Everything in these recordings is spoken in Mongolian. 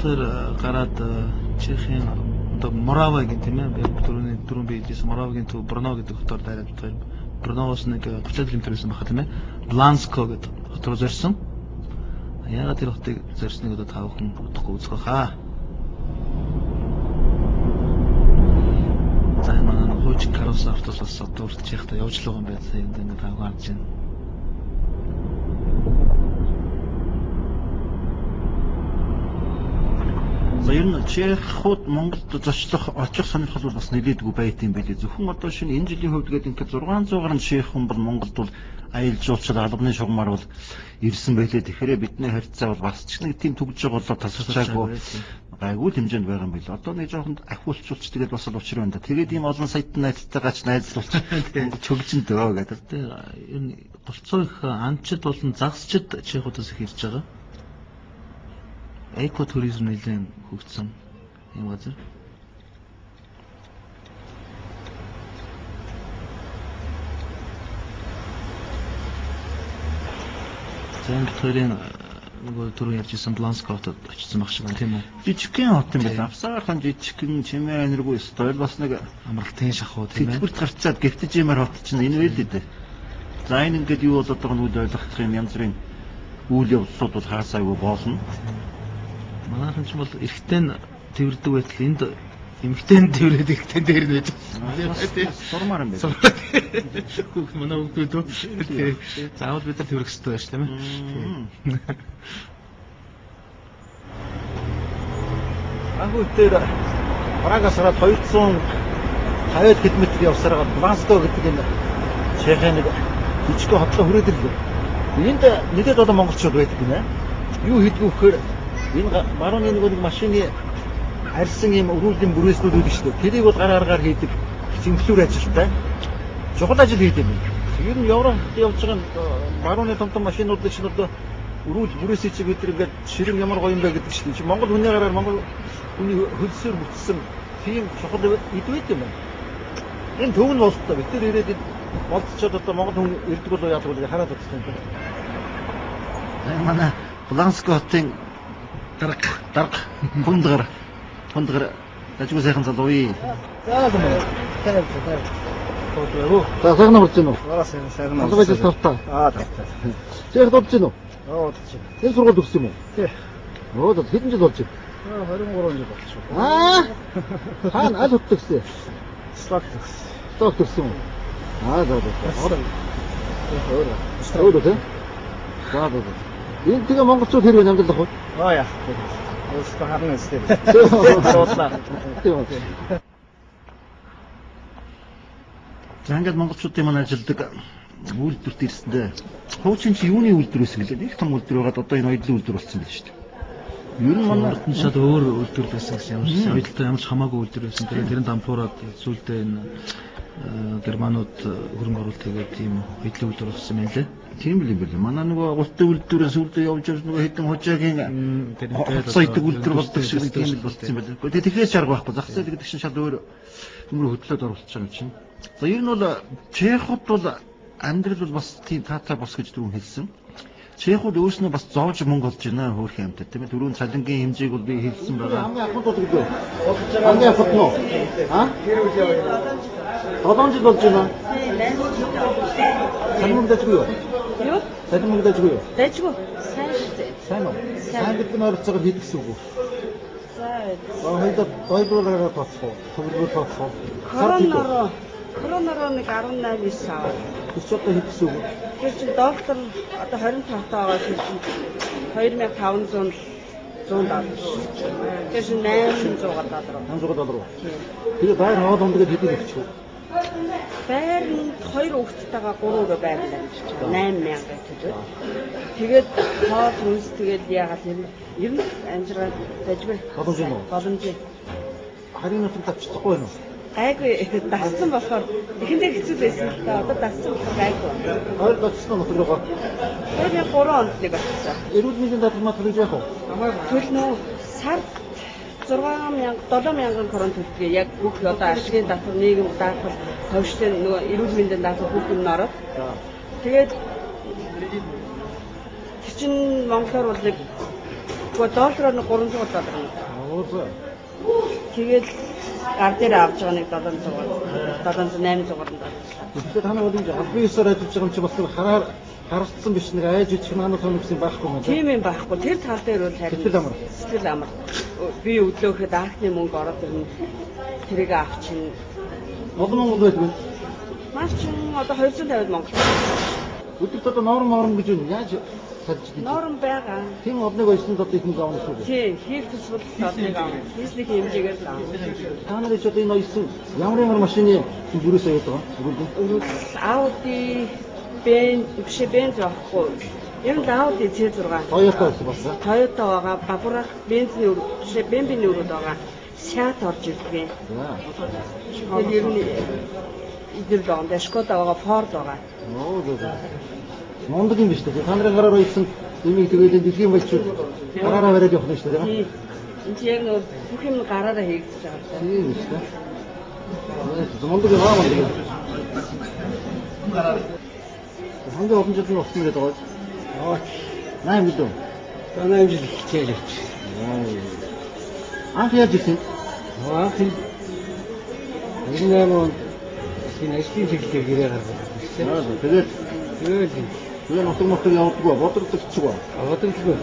тэр гараад Чехийн одоо Морава гэх тийм ээ дөрөв биелээс Моравагийн төв Брно гэдэг хотоор дайраад байгаа юм. Брноос нэг 30 км байсан баха тийм ээ. Бланско гэдэг хот руу зорьсон. Яагаад тэр хотыг зорьсныг одоо та бүхэн бодохгүй үзэх хаа. За манай хуучин карус автобус бас одоо урьдчихдээ явж л байгаа юм байна. Энд ингээд та бүхэн харж байна. За ер нь Чехууд Монголд очих сонирхол бол бас нэлээдгүй байт юм билий. Зөвхөн одоо шинэ энэ жилийн хувьд гээд ингээд 600 гаруй Чех хүн бол Монголд бол аялал жуулчлал албаны шугамар бол ирсэн байлээ. Тэгэхээр бидний харьцаа бол бас ч нэг тийм төгж байгаа болоо тасарчаагүй гайгүй хэмжээнд байгаа юм билээ. Одоо нэг жоохон ахиулчулч тэгээд бас л учир байна да. Тэгээд ийм олон саяхан найзтайгаач найзлуулч чөглөжин дөө гэдэг. Ер нь голцоо их анчид болон загсчид Чехуудаас их ирж байгаа. Экотуризм нэлээд хөгжсөн юм газар. Зэнхтөрийн нөгөө түрүү ярьжсэн Бланскотод очсон баг шиг байна тийм үү? Жижигхэн хот юм байна. Авсаархан жижигхэн чимээ энергүй стил бас нэг амралтын шахуу тийм ээ. Тэтгэврт гарцаад гэвтэж юмар хот чинь энэ үйл дээ. За энэ ингээд юу болоод байгааг нь үл ойлгох юм янз бүрийн үйл явдлууд бол хаасаагүй болно. Манайхан ч бол эрэгтэй нь тэрвэрдэг байтал энд эмэгтэй нь тэрвэрэд эрэгтэй дээр нь байж байна. Сурмаар юм байна. Хүүхд манай хүүхдүүд үү? Заавал бид нар тэрвэрэх хэрэгтэй байж тийм ээ. Агуу дээр Прагаас хараад 250 км явсараа Бланско гэдэг энэ Чехийн нэг жижиг хотлоо хүрээд ирлээ. Энд нэгэд одоо монголчууд байдаг гинэ. Юу хийдгүү вэхээр энэ барууны нэг машины арьсан юм өрүүлэн бүрээснүүд үүдэн шүү дээ. Тэрийг бол гар аргаар хийдэг цэнгэлүүр ажилтай. Чухал ажил хийдэг юм. Ер нь Европт явж байгаа барууны том машинууд чинь одоо өрүүл бүрээсээ чи бид ингээд ширэн ямар гоё юм бэ гэдэг чинь Монгол хүний гараар Монгол хүний хөлсөөр бүтсэн тийм чухал эд байт юм байна. Энэ төв нь болтой. Бид тэр ирээд болцоод одоо Монгол хүн ирдэг болоо яадаг вэ хараад үзсэн юм. Манай Бланско хотын дарга хундгар дажгүй сайхан залууи. За сайхан амарч гинөө. Сайхан амарч. Алгаж тавтаа. Тавтаа. Чех дурж гинөө. Дурж. Энэ сургууль төгссөн юм уу? Тий. Хэдэн жил болж байна? 23 жил болчихсон. Хаана аль хот төгссөн? Сток төгссөн юм. Өөр үү? За. Энэ тэгээ монголчууд хэрвээ амьдлах уу? Яах вэ? Өөрсдөө харна үстэй. Суудлаа. За ингээд монголчуудын маань ажилдаг үйлдвэрт ирсэндээ хуучин чи юуны үйлдвэр байсан гэлээ их том үйлдвэр байгаад одоо энэ оюутлын үйлдвэр болсон байна шүү дээ. Ер нь манай шууд өөр үйлдвэр байсан гэсэн юм шиг оюутлын ямар ч хамаагүй үйлдвэр байсан. Тэгээд тэрэн дампуураад сүүлдээ энэ германууд хөрөнгө оруулалт хийгээд тийм оюутлын үйлдвэр болсон юм лээ. Тийм л юм байна. Манай нөгөө гуттай үйлдвэрээс сүүлдээ явж явж нөгөө хэдэн хожаагийн сойдог үйлдвэр болдог шиг тийм л болсон юм байна. Тэгээд тэгэхээр шарга байхгүй. Зах зээл гэдэг чинь шал өөр нэмэр хөдлөөд оруулах юм чинь. За ер нь бол Чехууд бол амьдрал бол бас тийм таатай бос гэж түрүүн хэлсэн. Чехууд өөрснөө бас зоож мөнгө олж байна хөөрхөн амттай тийм ээ. Түрүүн цалингийн хэмжээг бол би хэлсэн байгаа. Хамгийн ахуйд бол гэдэг. Хамгийн ахуйд нөө. Долоон жил болж байна. Сайн мөнгө дэжгүй юу? Юу? Сайн мөнгө дэжгүй юу? Дэжгүй. Сайн уу? Сайн гэдэг нь оролцоогоор хийх гэсэн үг үү? Хоёрдугаар тооцоо. Төгрөгөөр тооцоо. Коронороо нэг 18 9 аваад. Өчигдөр хийх гэсэн үг. Тэр чинь доктор одоо 25 тагаа чинь 2500 $100. Тэр чинь $800. Тэгээ байр хоол ундгээд хэдий өгчих вэ? Байр нь 2 хүүхэдтэйгээ 3 байрлаа гэж байна. 8000 гэж. Тэгээд хоол хүнс тэгээд яагаад ер нь амжираад дажгүй. Боломж. Харин нутаг тавчихгүй байна уу? Гайгүй дассан болохоор эхэндээ хэцүү байсан л та. Одоо дассан болохоор гайгүй. Хоёр дассан нутаг руугаа. Тэр яг 3 онд нэг болсон. Эрүүл мэндийн даатгал төлж яах вэ? Төлнө сард 7,000 крон төлдөг. Яг бүх одоо ашигын даатгал, нийгэм даатгал, ховшлын нөгөө эрүүл мэндийн даатгал бүх юм ороод. Тэгээд чинь монголоор бол Гэхдээ доллараар нь 300 доллар. Оо. Тэгээд гар дээр авч байгаа нэг 700, 800 доллар. Тэгэхээр та нар бол энэ албан ёсоор ажиллаж байгаа юм чи бас харагдсан биш нэг айж идэх наануу сонь гэсэн байхгүй юм. Тийм юм байхгүй. Тэр тал дээр бол харин сэтгэл амар. Би өглөөхөд анхны мөнгө ороод ирнэ. Тэрийг авчихна. Олон Монгол байдаг. Маш ч одоо 250 Монгол. Өдөрт одоо норм гэж юу яаж садж гэж. Норм байгаа. Тийм одныг ойсон одоо их нэг авах шүү. Тийм, хийх төсвөл одныг авах. Хийсний хэмжээгээр л авах. Та нарын ч одоо энэ ойсон ямар машины бүрээс аяад байгаа. Өрөөл Audi Benz байхгүй. Ер нь Audi C6. Toyota бас. Toyota байгаа, бабурах бензний бензиний өрөөд байгаа. Seat орж ирдэг. Тэгээд ер нь идэр доонд Skoda байгаа, Ford байгаа. Оо зөв. Мондөг юм биш үү? Та нарын гараар ойсон имийг тэгээд дэлхийн баячууд гараараа бариад явах нь шүү дээ. Тийм. Энд яг нөө бүх юм гараараа хийгдэж байгаа. Тийм шүү дээ. Мондөг яваа мондөг. Хамгийн олон жил нь болсон гэдэг байгаа. Аа. 8 жил. 8 жил хичээлж. Анх яаж ирсэн? Анх энэ 8 он энэ ажлын чиглэлээр гэрээ гаргасан. Тэгээд нутаг явдаггүй, бодогддог ч гоо. Бодогдгүй.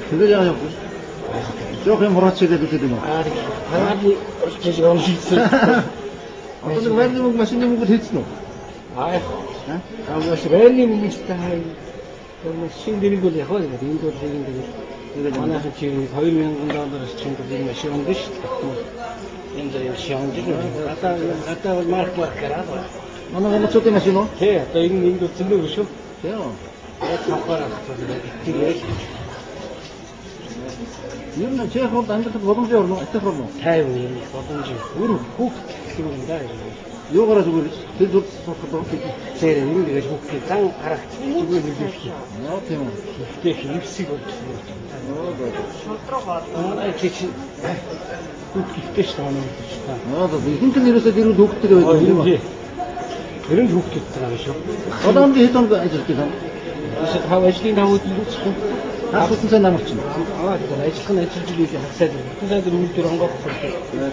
Тэгээд яа явах вэ? Жоох юм мураач гэдэг үсэд юм аа. Хааны очиж явах гэсэн. Одоо нэг вайны мөнгө машины мөнгө хийсэн үү? Аа. Аваас вайны мөнгө тахай. Машин дэрэг бол яг л энд бол тэгээд манайхан чи 2000 доллараас чинь энэ машин өгнө шүү дээ. Энд яг шаанд гэж. Гадаа бол марк гараад. Манай гомцоодын машин уу? Тий, одоо энэ бол зөндөө шүү. Тий. Яг хавхаар тэгээд ер нь чих бол амьдрал боломжтой орно, атах орно. 50 юм боломжтой. Өөр хүүхд юм даа. Юугаараа зүгээр тэр зүйл сохол зэрэг юм гэж хүүхд зан харах зүгээр хэлж байна. Яа тийм үү. Тэг хийвсийг болчихсон. Шонтроо чи хүүхдтэй шүү дээ. Аа ихэнх нь ерөөсөө дэрүүд хүүхдтэй байдаг юм аа. Тэр нь хүүхдтэй байгаа шүү. Одоо энэ хэд он ажиллаж байна? Эсвэл хав ажлын давууд үүсэх. Хавцсан цаа намарч байна. Аа тэгэхээр ажиллах нь илүү хасаад байна. Тэгээд тэр үйлдвэр онгоох хэрэгтэй.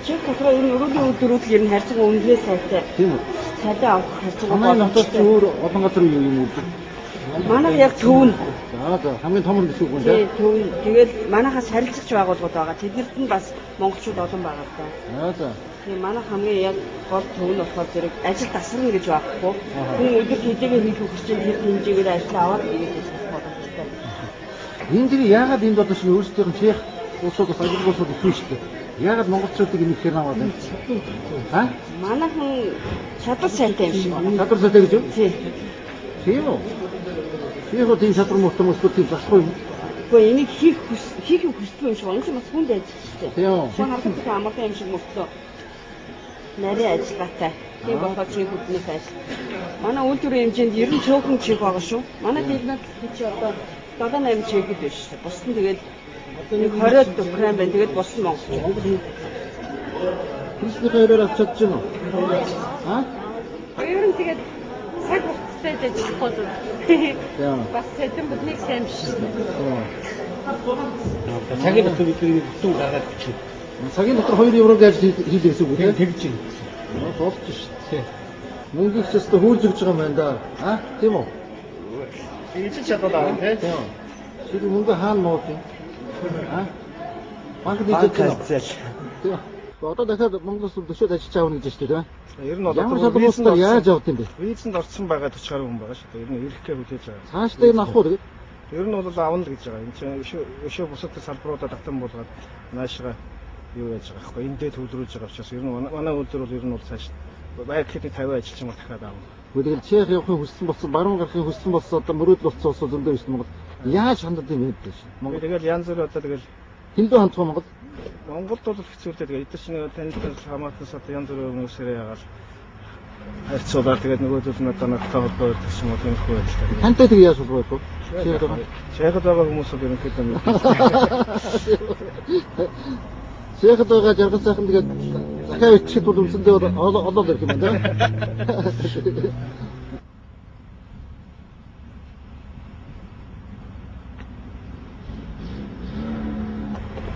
Чи дотроо энэ өрөөний үйлдвэрүүд ер нь харьцан үнэлээ сайтай. Тийм үү. Сайтай авах харьцан манай хотод өөр олон газар юм үйлдвэр. Манайх яг төвн. За хамгийн том нь гэсэн үг үү? Төвн. Тэгээд манайхаас харилцагч байгууллагууд байгаа. Тэднэрт нь бас монголчууд олон байгаа даа. За. Тийм манайх хамгийн яг гол төвн болохоор зэрэг ажил тасарна гэж байхгүй. Хүн өдөр хэдийгээр хийх хүч чинь тэр хэмжээгээр ажил аваад ирэх боломжтой. Энэ дэр яагаад энд одоо шинэ өөрсдийнх нь чех улсуудаас ажилгуулсууд ихэн шүү дээ. Яагаад монголчуудыг энэ ихээр аваад байна? Аа? Манайхан чадвар сайтай юм шиг. Чадвар сайтай гэж юу? Тийм. Тийм үү? Тийм үү тийм чадвар мөртөө тийм болохгүй юм. Гэхдээ энийг хийх хүсдэг юм шиг байна. Энэ бас хүнд ажиллаж тийм үү? Хамаатай амартай юм шиг мөртөө. Нарийн ажиллагаатай. Тийм болохоор чи хүднээс ажил. Манай үйлдвэрийн хэмжээнд 90 цөөхөн чих байгаа шүү. Манай техник чи одоо 7-8 чихэд биш шүү. Бус нь тэгэл нэг 20-д Украин байна. Тэгээд бус нь Монгол. Христийн хайраар авч чадж байна уу? Аа? Ер нь тэгээд цаг хугацаатай ажиллах бол бас цэдэн бүднийг сайн биш. Цагийн дотор бидний бүтэн гаргаад бичиг. Цагийн дотор 2 еврог ажил хийх гэсэн үг үү? Тэгж байна. Болж шүү дээ. Мөнгө ч өстө хүүлж өгч байгаа юм байна да. Аа? Тийм үү? Ингэж чадвал тийм. Чи мөнгө хаана нуух юм? Аа? Банк дийж. Тийм. Одоо дахиад Монголоос төшөөд ажиллаж авах гэж шүү дээ. Ер нь одоо визэнд яаж явд юм бэ? Визэнд орсон байгаа 40 гаруй хүн байгаа шүү дээ. Ер нь ирэхгээ хүлээж байгаа. Цаашдаа энэ авах уу тэгээд? Ер нь бол авна л гэж байгаа. Энд чинь өшөө бусад салбаруудаа татан болгоод наашгаа юу яаж байгаа байхгүй. Эндээ төвлөрүүлж байгаа учраас ер нь манай үйлдвэр бол ер нь бол цааш байрны 50 ажилчин бол дахиад авна. Тэгэл Чех явахын хүссэн болсон, баруун гарахын хүссэн болсон одоо мөрөөдөл болсон улсууд зөндөө биш Монгол. Яаж хандаад юм бэ гэж. Монгол тэгэл янз бүр одоо тэгэл хиндүү хандсан Монгол. Монголд бол хэцүүтэй тэгээд эдгээр чинь танилцсан хамаатнаас одоо янз бүрийн хүмүүсээр яагаад харьцуулаад тэгээд нөгөөдөл нь одоо надтай холбоо байдаг юм уу тиймэрхүү байдлаар. Тантай тэг яаж холбоо байдаг? Чехд байгаа хүмүүс бол ерөнхийдөө Чехд байгаа жаргал сайхан тэгээд дахиад итгэхэд бол үндсэндээ олоод ирэх юм байна.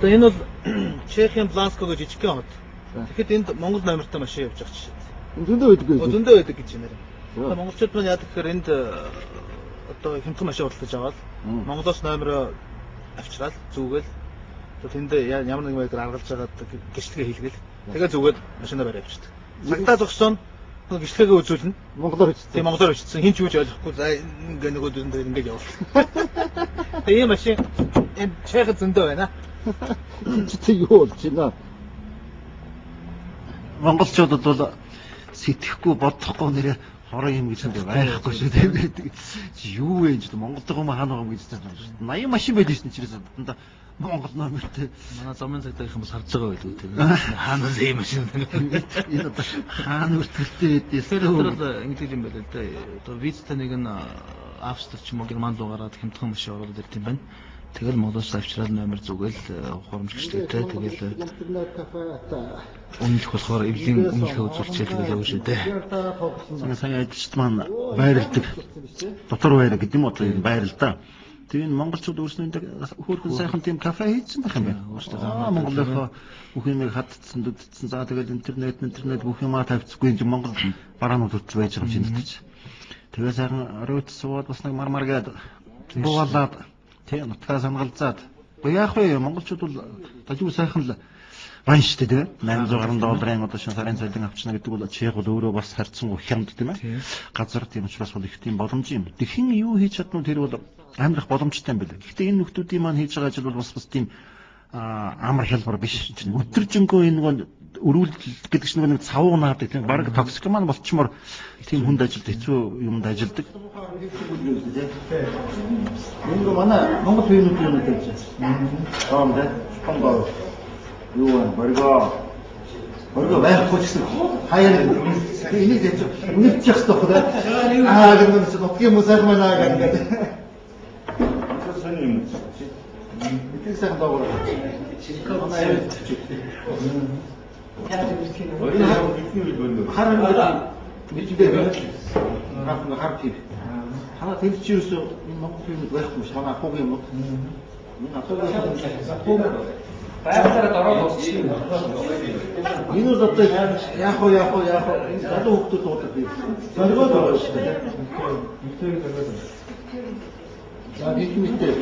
Одоо энэ бол Чехийн Бласко гэж жижиг хот. Тэгэхэд энд Монгол номертой машин явж байгаа чинь. Зөндөө байдаг гэж. Зөндөө байдаг гэж нэр. Одоо монголчууд маань яадаг гэхээр энд одоо хямдхан машин худалдаж аваад Монголоос номер авчраад зүгэл одоо тэнд ямар нэг байдлаар аргалж байгаа гэрчлэгээ хийлгээл тэгээ зүгээд машинаа барай авчдаг. Цагдаа зогсоно гэрчлэгээ үзүүлнэ. Монголоор бичсэн. Тийм монголоор бичсэн. Хин ч юуж ойлгохгүй за ингээ нөгөө дүрэн ингээд явуулсан. Тэгээ ийм машин энэ Чех зөндөө байна. Чи юу болж байна? Монголчуудад бол сэтгэхгүй бодохгүй нэрээ хороо юм гэж байхгүй шүү дээ. Юу вэ гэж Монголдоо хаана байгаа юм гэж байна шүү дээ. 80 машин байдаг шин чирээс дандаа Монгол номертэй. Манай замын цагдаагийнхан бас харж байгаа байдаг тийм. Хаана ийм машин энэ одоо хаана үртэлтэй байдээс тэр ингэж юм байл л да. Одоо визтэй нэг нь Австрид ч юм уу Германд руу гараад хямдхан машин ороод ирд юм байна. Тэгэл Монголоос авчраад номер зүгээл хурамжчлалтай тэгэл өмнөх болохоор эвлийн өмнөхөө үзүүлчихэл тэгэл явж шүү дээ. Сайн ажилчид маань байрладаг. Дотор байраа гэдэг юм уу одоо энэ байр л да. Тэгээ энэ монголчууд өөрсдөө хөөрхөн сайхан тийм кафе хийсэн байх юм байна. Монголынхоо бүх юмыг хатцсан дүдцсэн. За тэгэл интернет бүх юмаа тавьчихгүй юм Монгол бараанууд хүртэл байж байгаа юм шинэ гэж. Тэгээ сайхан оройд суугаад бас нэг мармар гээд буугаад тийм нутгаа сангалзаад. Яг вэ монголчууд бол тажиг сайхан л байна шүү дээ тийм. $800 одоо шинэ сарын цалин авчна гэдэг бол Чех бол өөрөө бас харьцсан хямд тийм ээ. Газар тийм учраас бол их тийм боломж юм. Тэгхэн юу хийж чадна тэр бол амьдрах боломжтой юм байна. Гэхдээ энэ нөхдүүдийн маань хийж байгаа ажил бол бас тийм амар хялбар биш. Өдөржингөө энэ бол өрүүлэлт гэдэг чинь нэг цавуу наадаг тийм баг токсик маань болчмоор тийм хүнд ажилд хэцүү юмд ажилдаг. Энэ манай Монгол хүмүүс юм гэж байна. Дээ. Хонгоо юу борго байхгүй гэсэн хаяа энийг гэж үнэлж явах хэрэгтэй байна. Гэнэ ч нутгийн хүмүүс аа гэнэ. Αυτό сони юм. Энийг сайн дагуулах. Манай яа чи. Хараа мэдээ байна. Хар тийм. Ханаа тэр чи юусоо энэ Монгол хүмүүс байхгүй ш. Манай хог юм уу? Энэ атгаа байртараа ороод усчихсан. Энэ бол одоо яах вэ? Энэ залуу хүмүүс дуудаад би. Зоргоод байгаа шүү дээ. За нийтмэтэй.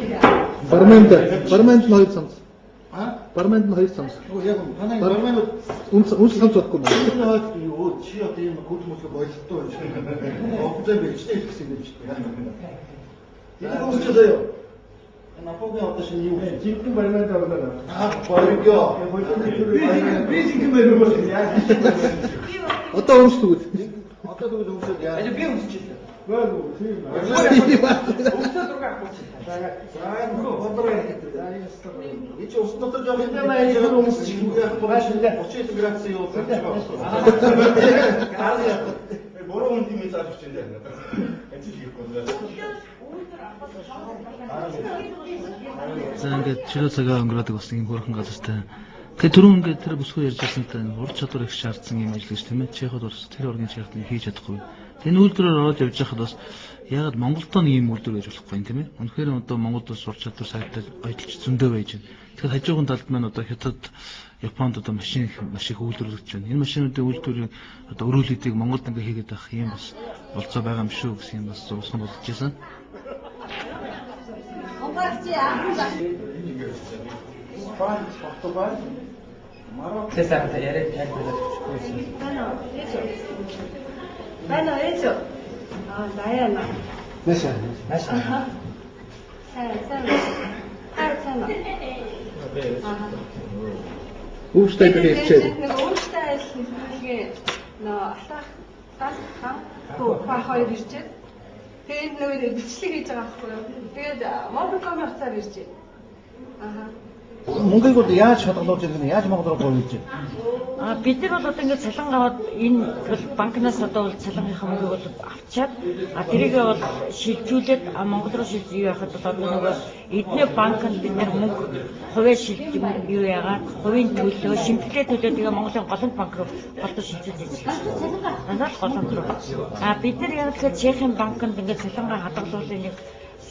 Парламент нь 2 цамц. Парламент нь 2 цамц. Яг танай парламент үнс цамц байхгүй юм. Энэ хаад юу чи одоо юм хөдөлмөрлөг бололтой байж байгаа. Офдоо бичтэй гэсэн юм шүү дээ. Энэ хүмүүстэй юу? Напомню, одоо шинэ юу вэ? Жинхэнэ парламент авлаа. Боргоо. Би жинхэнэ парламент яа. Одоо өмсдөг. Одоо тэгвэл өмсөд яа. Би өмсчихлээ. Баагүй тийм. Өмсөд рүүгээ авчихсан. За бодроо гэдэг. За энэ өстө. Би ч ус дотор жоох юм байна. Яг өмсчих юм яах вэ? 30 градус юу болж байгаа. Газ яах вэ? Бороо хүн тийм зааж өгч юм байна. Ажил хийхгүй. За ингээд чөлөө цагаа өнгөрөөдөг бас нэг хөрхэн газартай. Тэгээ түрүүн ингээд тэр бүсгүй ярьж байсантай ур чадвар их шаардсан юм ажил гэж тийм ээ. Чеход бас тэр орны шаардлагыг хийж чадахгүй. Энэ үйлдвэрээр ороод явж байхад бас ягаад Монголдоо нэг юм үйлдвэр байж болохгүй юм тийм ээ. Үнэхээр одоо Монголд бас ур чадвар сайтай аялч зөндөө байж байна. Тэгэхээр хажуугын талд маань одоо Хятад, Японд одоо машин их үйлдвэрлэж байна. Энэ машинуудын үйлдвэрийн одоо өрөөлөдийг Монголд ингээд хийгээд байх юм бас болцоо байгаа юм шүү гэсэн юм бас зурсан болж байсан. César, яриад тайлбарлаж өгчихгүй. Байна уу? Даяна. Нэшээ. Ууштай дээрээ. Ууштай хэлхийгээ нөө атах тасхан ба хоёр ирчээд тэгээд нөгөө бичлэг хийж байгаа байхгүй юу? Тэгээд Монголом явцаар иржээ. Монголыг бол яаж хадгалуулж ирэх нь яаж Монгол руу боёж байна? Бид нар бол одоо ингээд цалин аваад энэ банкнаас одоо бол цалингийнхаа мөнгөийг бол авчаад тэрийг бол шилжүүлээд Монгол руу шилжиж явахад бол одоо нөгөө эдний банкнд бид нар мөнгө хувиа шилжиж юу яагаад хувийн төлөө шимтгэлээ төлөө тэгээ Монголын голомт банк руу голдоо шилжүүлж байна. Дандаа голомт руу. Бид нар яг л Чехийн банкнд ингээд цалингаа хадгалуулын нэг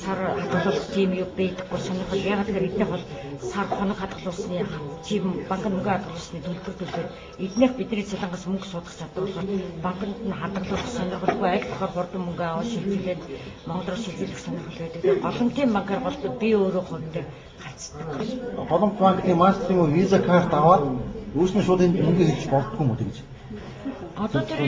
сар хадгалах тийм юу бийдэхгүй сонирхол ягаад гэхээр эднийх бол сар хоног хадгалуулсны тийм банк мөнгө хадгалуулсны төлбөр эднийх бидний цалингаас мөнгө судах чадвар болохоор банкнд нь хадгалуулах сонирхолгүй аль болохоор хурдан мөнгө аваад шилжүүлээд Монгол руу шилжүүлэх сонирхол байдаг. Голомтын банкар бол би өөрөө хувьд харцдаг. Голомт банкны мастер юм виза карт аваад үүснээ шууд энэ мөнгө хийж болдгоо юм уу гэж. Одоо тэр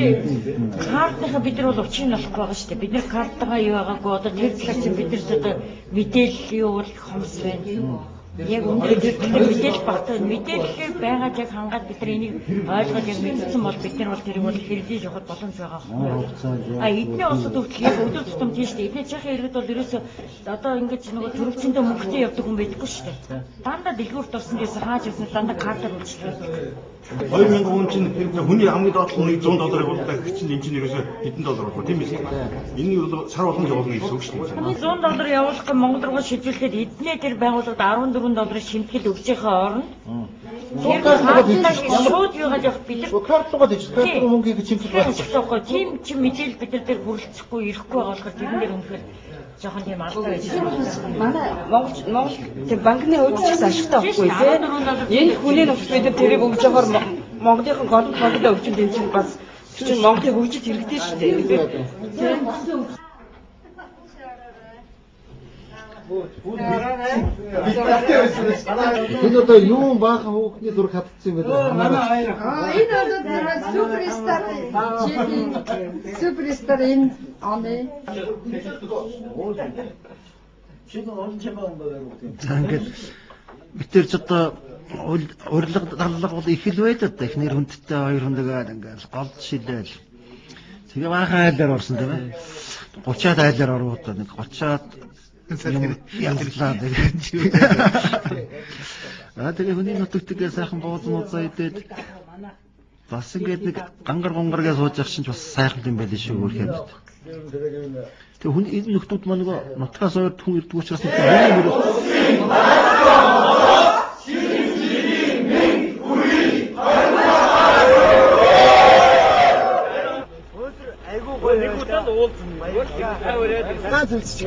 картынхаа бид нар бол учрыг олохгүй байгаа шүү дээ. Бид нар карттайгаа юу байгаагүй одоо тэр талаас бид нар одоо мэдээлэл юу бол хомс байна. Яг үнээр бид нар мэдээлэл багтаа мэдээлэлээр байгаад яг хангаад бид нар энийг ойлгоод яг мэдсэн бол бид нар бол тэрийг бол хэрэглэж явахд боломж байгаа байхгүй. А эдний улсад хүртэл яг өдөр тутам тийм шүү дээ. Эдний цахим иргэд бол ерөөсөө одоо ингэж нөгөө төрөвчөндөө мөнгөтэй явдаг хүн байдаггүй шүү дээ. Дандаа дэлгүүрт орсон гэсэн хааж явсан дандаа картаар үйлчлүүлдэг. 2000 хүн чинь хүний хамгийн доод хүнийг $100 болдог гэх чинь энэ чинь ерөөсөө хэдэн доллар болов тийм ээ. Энэ бол сар болгон явуулна гэсэн үг шүү дээ. $100 явуулах гэх Монгол руу шилжүүлэхэд эдний тэр байгууллагад $14 шимтгэл өгч байгаа орно. Шууд юугаад явах бид нар картлуугаад ич карт мөнгөийг чимчилж байхгүй. Тийм чи мэдээлэл бид нар дээр хүрэлцэхгүй ирэхгүй байгаа болохоор тэрэн дээр үнэхээр жоохон тийм алдаа байж байна. Манай Монгол тэр банкны хувьд ч гэсэн ашигтай байхгүй тийм. Энэ хүний нөхцөл бид нар тэрийг өгж байгаагаар Монголын голомт банкд өгчөнд энэ чинь бас чинь Монголын хөгжил хэрэгтэй шүү дээ. Тийм. Энэ одоо юу баахан хүүхний зураг хатцсан юм бэ? Энэ бол суперстар энэ оны. За ингээд бид тэр ч одоо урилга даллага бол их л байлаа да. Эхнэр хүндтэй хоёр хүндэгээд ингээд голд шилээл. Тэгээ баахан айлаар орсон тийм ээ. 30-аад айлаар орвоод нэг 30-аад ялглаа тэгээд. Тэгээ хүний нутагтгээ сайхан буузнуудаа идээд бас ингээд нэг гангар сууж явах чинь бас сайхан юм байл шүү өөрхөд. Тэгээ хүн энэ нөхдүүд маань нөгөө нутгаас ойр хүн ирдэг учраас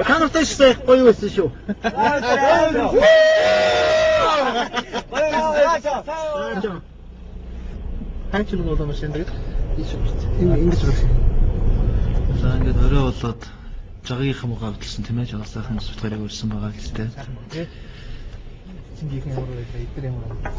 Танартай их гоё байсан шүү. Хаач нэг удаа машин дээр ингэж үргэлж. За ингээд орой болоод жагийнхаа муугаа хөтлсөн тийм ээ жагсаахан сүтгээрээ өрсөн байгаа л дээ. Чингийнхэн ямар байлаа, эдгээр ямар.